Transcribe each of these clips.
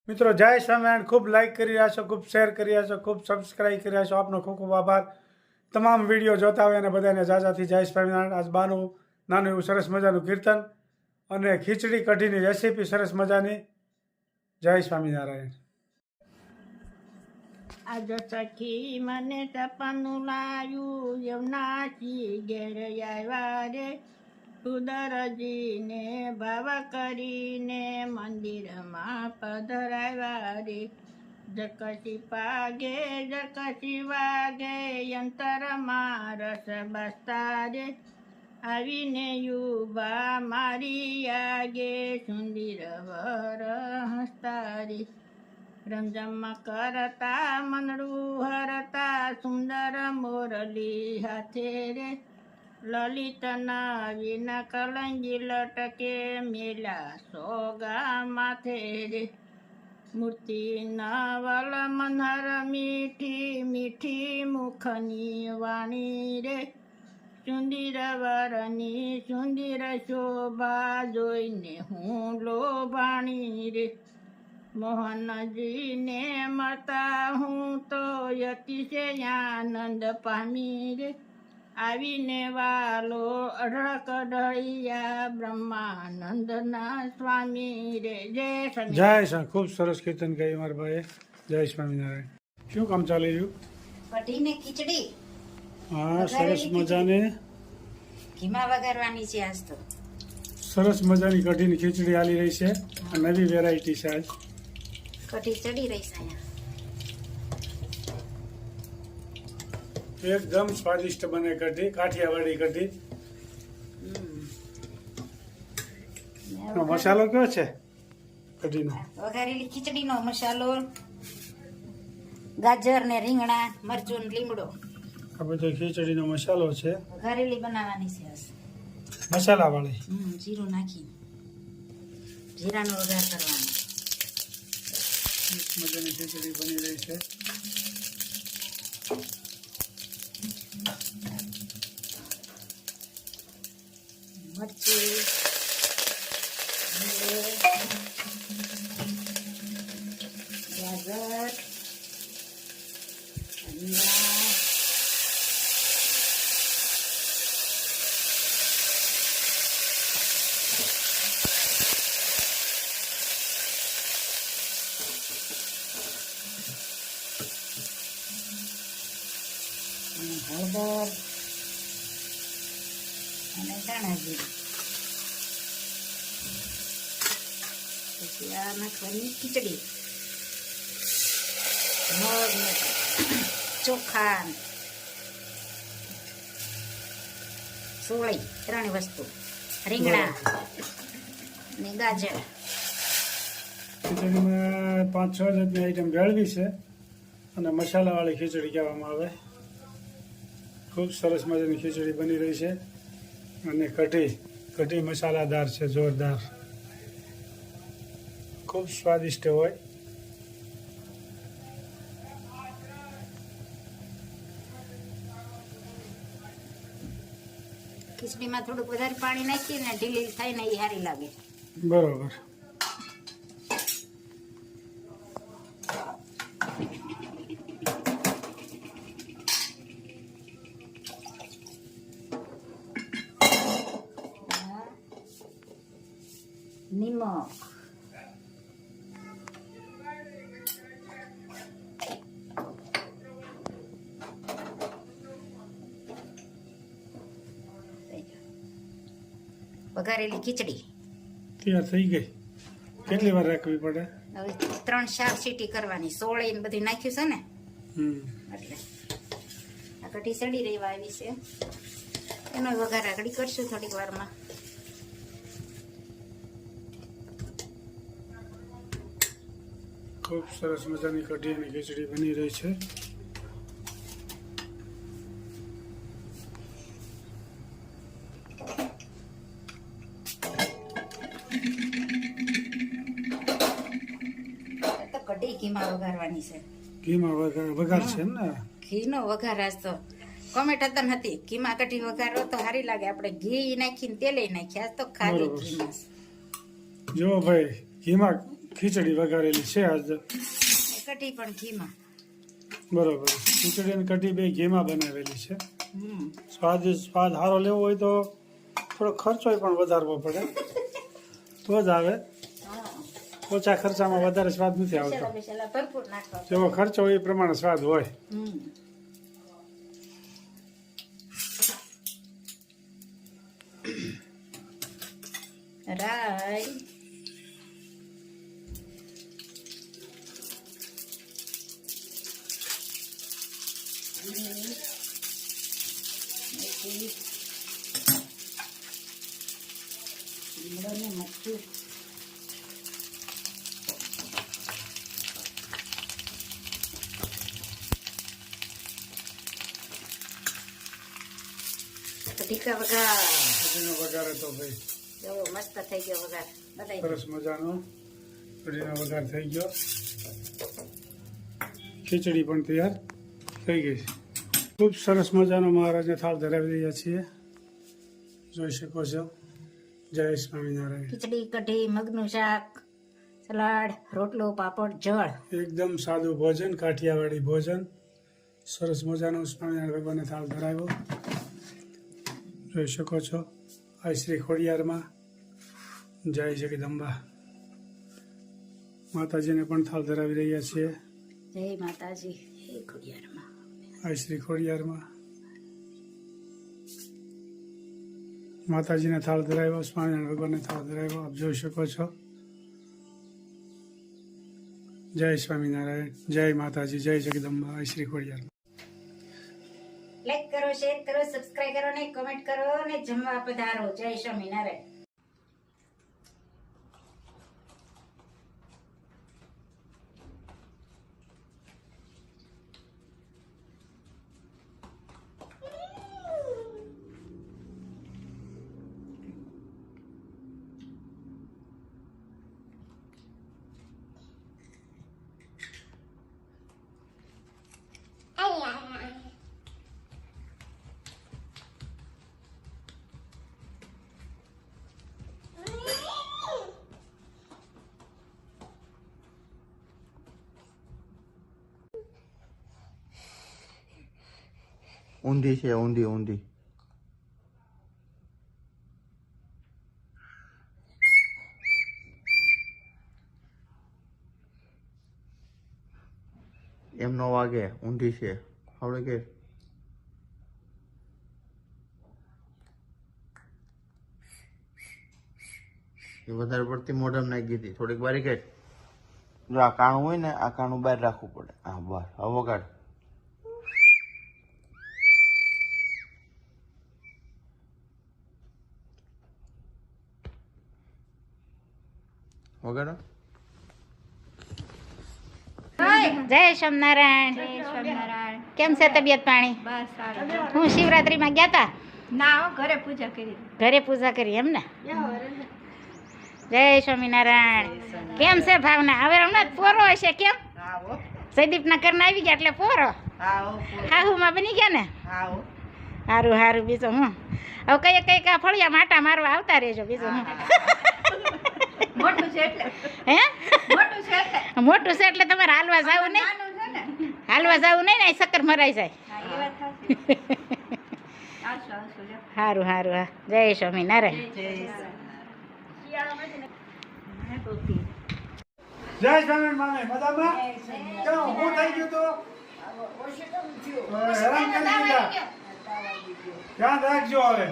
મિત્રો જય સ્વામિનારાયણ. ખૂબ લાઈક કરી રહ્યા છો, ખૂબ શેર કરી રહ્યા છો, ખૂબ સબસ્ક્રાઈબ કરી રહ્યા છો. આપનો ખૂબ ખૂબ આભાર. તમામ વિડીયો જોતા હોય અને બધાને જાજાથી જય સ્વામિનારાયણ. આજ બાનું નાનું એવું સરસ મજાનું કીર્તન અને ખીચડી કઢીની રેસીપી સરસ મજાની. જય સ્વામિનારાયણ. આજ સખી મને ટપનું લાયું યમનાથી ઘેર આવ્યા રે સુદરજીને ભાવ કરીને મંદિરમાં પધરાવ્યા રે જકસી પાગે જકસી વાગે યંતરમાં રસ બસતા રે આવીને યુવા મારી આગે સુંદર વર હસતા રે રમઝમ કરતા મનડું હરતા સુંદર મોરલી હાથે રે લલિત નવીન કલંગી લટકે મેલા સોગા માથે રે મૂર્તિ નવલ મનહર મીઠી મીઠી મુખની વાણી રે સુંદર વરની સુંદર શોભા જોઈને હું લોભાણી રે મોહનજીને મળતા હું તો અતિશય આનંદ પામી રે આવીને વાલો અઢળક ઢળિયા બ્રહ્માનંદના સ્વામી રે જય સ્વામી. જય સ્વામી. ખૂબ સરસ કીર્તન કહ્યું મારા ભાઈએ. જય સ્વામિનારાયણ. શું કામ ચાલી રહ્યું? કઢીને ખીચડી હા, સરસ મજાની ઘીમાં વઘારવાની છે આજ તો. સરસ મજાની કઢીની ખીચડી હાલી રહી છે. આ નવી વેરાયટી છે આજ. કઢી ચડી રહી છે અહીંયા. એકદમ સ્વાદિષ્ટ બને કઢી, કાઠિયાવાડી કઢી. એનો મસાલો કયો છે કઢીનો? વઘારેલી ખીચડીનો મસાલો, ગાજર ને રીંગણા, મરચું ને લીમડો. આ બધો ખીચડીનો મસાલો છે, વઘારેલી બનાવવાની છે આજ. મસાલા વાળી. જીરું નાખી જીરાનો વઘાર કરવાનો. મજાની ખીચડી બની રહી છે. મરચું, ગાજર, રીંગણા, હળદર અને ધાણા જીરું. પછી આ નાખવાની ખીચડી, મગ ને ચોખા, સોળી, ત્રણેય વસ્તુ, રીંગણા ને ગાજર. ખીચડીમાં 5-6 જાતની આઈટમ ભેળવી છે અને મસાલાવાળી ખીચડી કહેવામાં આવે. ખૂબ સરસ મજાની ખીચડી બની રહી છે અને કઢી મસાલાદાર છે, જોરદાર, ખૂબ સ્વાદિષ્ટ હોય. ખીચડીમાં થોડુંક વધારે પાણી નાખીએ ને ઢીલી થાય ને એ સારી લાગે. બરોબર. નિમક, વઘારેલી ખીચડી તૈયાર થઈ ગઈ. કેટલી વાર રાખવી પડે? હવે 3-4 સીટી કરવાની. સોળી ને બધું નાખ્યું છે ને એટલે આ કઢી સડી રહેવા આવી છે. એનો વઘાર આગળ કરશું થોડીક વારમાં. ખૂબ સરસ મજાની કઢી અને ખીચડી બની રહી છે. તો કઢી ઘીમાં વઘારવાની છે. ઘીમાં વઘાર છે એમ ને? ઘીનો વઘાર આજ તો કોમેન્ટ હતા નથી. ઘીમાં કઢી વઘારો તો સારી લાગે. આપણે ઘી નાખીને તેલે નાખી. આજ તો ખાલી બરોબર. ઘીમાં. જો ભાઈ, ઘીમાં ખીચડી વઘારેલી છે આજ. કઢી પણ ઘીમાં. બરોબર. ખીચડી અને કઢી બે ઘીમાં બનાવેલી છે. હમ. સ્વાદ સારો લેવો હોય તો થોડો ખર્ચો પણ વધારવો પડે તો જ આવે. હા. ઓછા ખર્ચામાં વધારે સ્વાદ નથી આવતો. મસાલા બસાલા ભરપૂર નાખવા. જેવો ખર્ચો હોય એ પ્રમાણે સ્વાદ હોય. હમ. રાઈ. લીમડો ને મરચું. ટીકા વઘાર. કઢીનો વઘાર હતો ભાઈ. એવો મસ્ત થઈ ગયો વઘાર. બધાય સરસ મજાનો કઢીનો વઘાર થઈ ગયો. ખીચડી પણ તૈયાર થઈ ગઈ છે. ખૂબ સરસ મજાનો મહારાજને થાળ ધરાવી રહ્યા છીએ. જોઈ શકો છો. જય સ્વામિનારાયણ. ખીચડી, કઢી, મગનું શાક, સલાડ, રોટલો, પાપડ, જળ. એકદમ સાદું ભોજન, કાઠિયાવાડી ભોજન. સરસ મજાનો સ્વામિનારાયણ ભગવાનને થાળ ધરાવ્યો. જોઈ શકો છો. આ શ્રી ખોડિયારમાં જય જગદંબા માતાજીને પણ થાળ ધરાવી રહ્યા છીએ. જય માતાજી. હે ખોડિયારમાં. આ શ્રી ખોડિયારમાં માતાજીને થાળ ધરાવ્યો, સ્વામિનારાયણ ભગવાનને થાળ ધરાવ્યો. આપ જોઈ શકો છો. જય સ્વામિનારાયણ, જય માતાજી, જય જગદંબા, આ શ્રી ખોડિયારમાં. લાઈક કરો, શેર કરો, સબસ્ક્રાઇબ કરો ને કમેન્ટ કરો ને જમવા પધારો. જય સ્વામિનારાયણ. ઊંધી છે, ઊંધી ઊંધી. એમ નો વાગે, ઊંધી છે. આવડે કે એ વધારે પડતી મોઢામાં નાખી દીધી. થોડીક બારી કાઢ. જો આ કાણું હોય ને, આ કાણું બહાર રાખવું પડે. હા બસ, હવે કાઢ. વગાડો. જય સ્વામિનારાયણ. કેમ છે તબિયત પાણી? બસ સારું. હું શિવરાત્રીમાં ગયા તા? ના હો, ઘરે પૂજા કરી. ઘરે પૂજા કરી એમ ને? જય સ્વામિનારાયણ. કેમ છે ભાવના? હવે હમણાં પોરો હશે કેમ? જયદીપના ઘરના આવી ગયા એટલે પોરો. હાહુમાં બની ગયા ને? સારું સારું. બીજું હું હવે કઈ ફળિયા માટા મારવા આવતા રહેજો. બીજું હું મોટું છે એટલે. હે મોટું છે એટલે. મોટું છે એટલે તમારે હાલવા જાવું નહીં? નાનું છે ને. હાલવા જાવું નહીં ને? શક્કર મરાઈ જાય. હા, એ વાત સાચી. આવશું, આવશું, જો. સારું સારું. હા, જય સ્વામિનારાયણ. જય સ્વામિનારાયણ મામે. મજામાં? કેમ હું થઈ ગયું તો હેરાન કરી દીધા. ધ્યાન રાખજો હવે.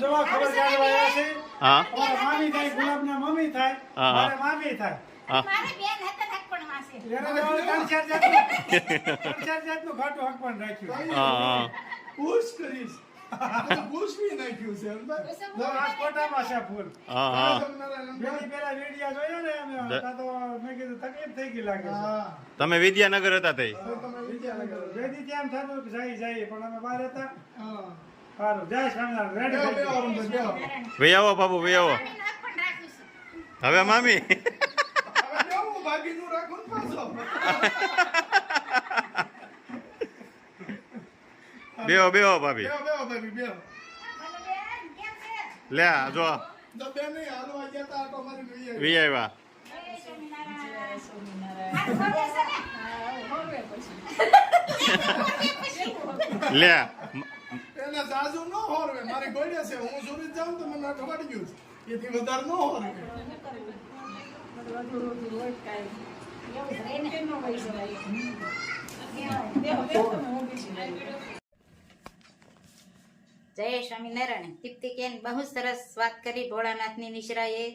જવા ખબર કાઢવા આવ્યા છે. હા અમારા મામી થાય, ગુલાબના મમ્મી થાય, હા. મારે મામી થાય. હા મારે બેન હતા હકપણ માસે. એને દેવાનું ત્રણ ચાર જાતનું ઘાટું હકપણ રાખ્યું. હા પૂછ કરીશ પૂછ બી નાખ્યું છે રાજકોટામાં છે ફૂલ. હા હા પેલી પેલા વિડિયા જોયો ને અમે હતા તો મેં કીધું તકલીફ થઈ ગઈ લાગે છે. તમે વિદ્યાનગર હતા તે વેદી ત્યાં થતું કે જાય પણ અમે બહાર હતા. સારું. જય સ્વામિનારાયણ. રેડી થઈ ગયું. વે આવો બાબુ, વે આવો. હવે મામી ભાગીનું રાખો ને પાછો બેહો બેહો ભાભી. બેહો બેહો ભાભી બેહો લે આ જો તો બેન નહીં હાલવા ગયા તા આટો મારી વી આવ્યા. લે એના જાજુ ન હોરવે મારી ગોળે છે હું સુરત જાઉં તો મને ખવાડી ગયું છે એથી વધારે ન હોરવે જય સ્વામિનારાયણ. દીપ્તિકેન બહુ સરસ વાત કરી ભોળાનાથની નિશ્રાએ.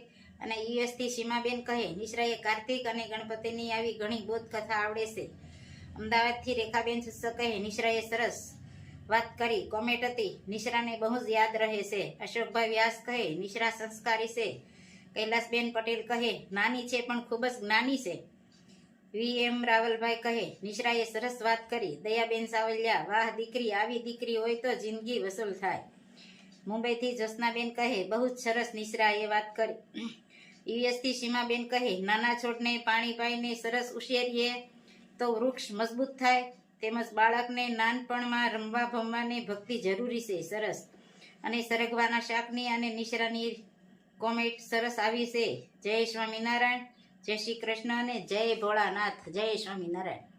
અને યુએસથી સીમાબેન કહે નિશ્રાએ કાર્તિક અને ગણપતિની આવી ઘણી બોધ કથા આવડે છે. અમદાવાદથી રેખાબેન સુસ્સા કહે નિશ્રાએ સરસ વાત કરી, કોમેન્ટ હતી, નિશ્રાને બહુ જ યાદ રહે છે. અશોકભાઈ વ્યાસ કહે નિશ્રા સંસ્કારી છે. કૈલાસબેન પટેલ કહે નાની છે પણ ખૂબ જ જ્ઞાની છે. VM રાવલભાઈ કહે નિશ્રાએ સરસ વાત કરી. દયાબેન સાવલિયા વાહ દીકરી, આવી દીકરી હોય તો જિંદગી વસૂલ થાય. મુંબઈથી જ્યોત્સનાબેન કહે બહુ જ સરસ નિશ્રાએ વાત કરી. યુએસથી સીમાબેન કહે નાના છોડને પાણી પાઈને સરસ ઉછેરીએ તો વૃક્ષ મજબૂત થાય. તેમજ બાળકને નાનપણમાં રમવા ભમવાની ભક્તિ જરૂરી છે. સરસ. અને સરગવાના શાકની અને નિશ્રાની કોમેન્ટ સરસ આવી છે. જય સ્વામિનારાયણ, જય શ્રી કૃષ્ણ અને જય ભોળાનાથ. જય સ્વામિનારાયણ.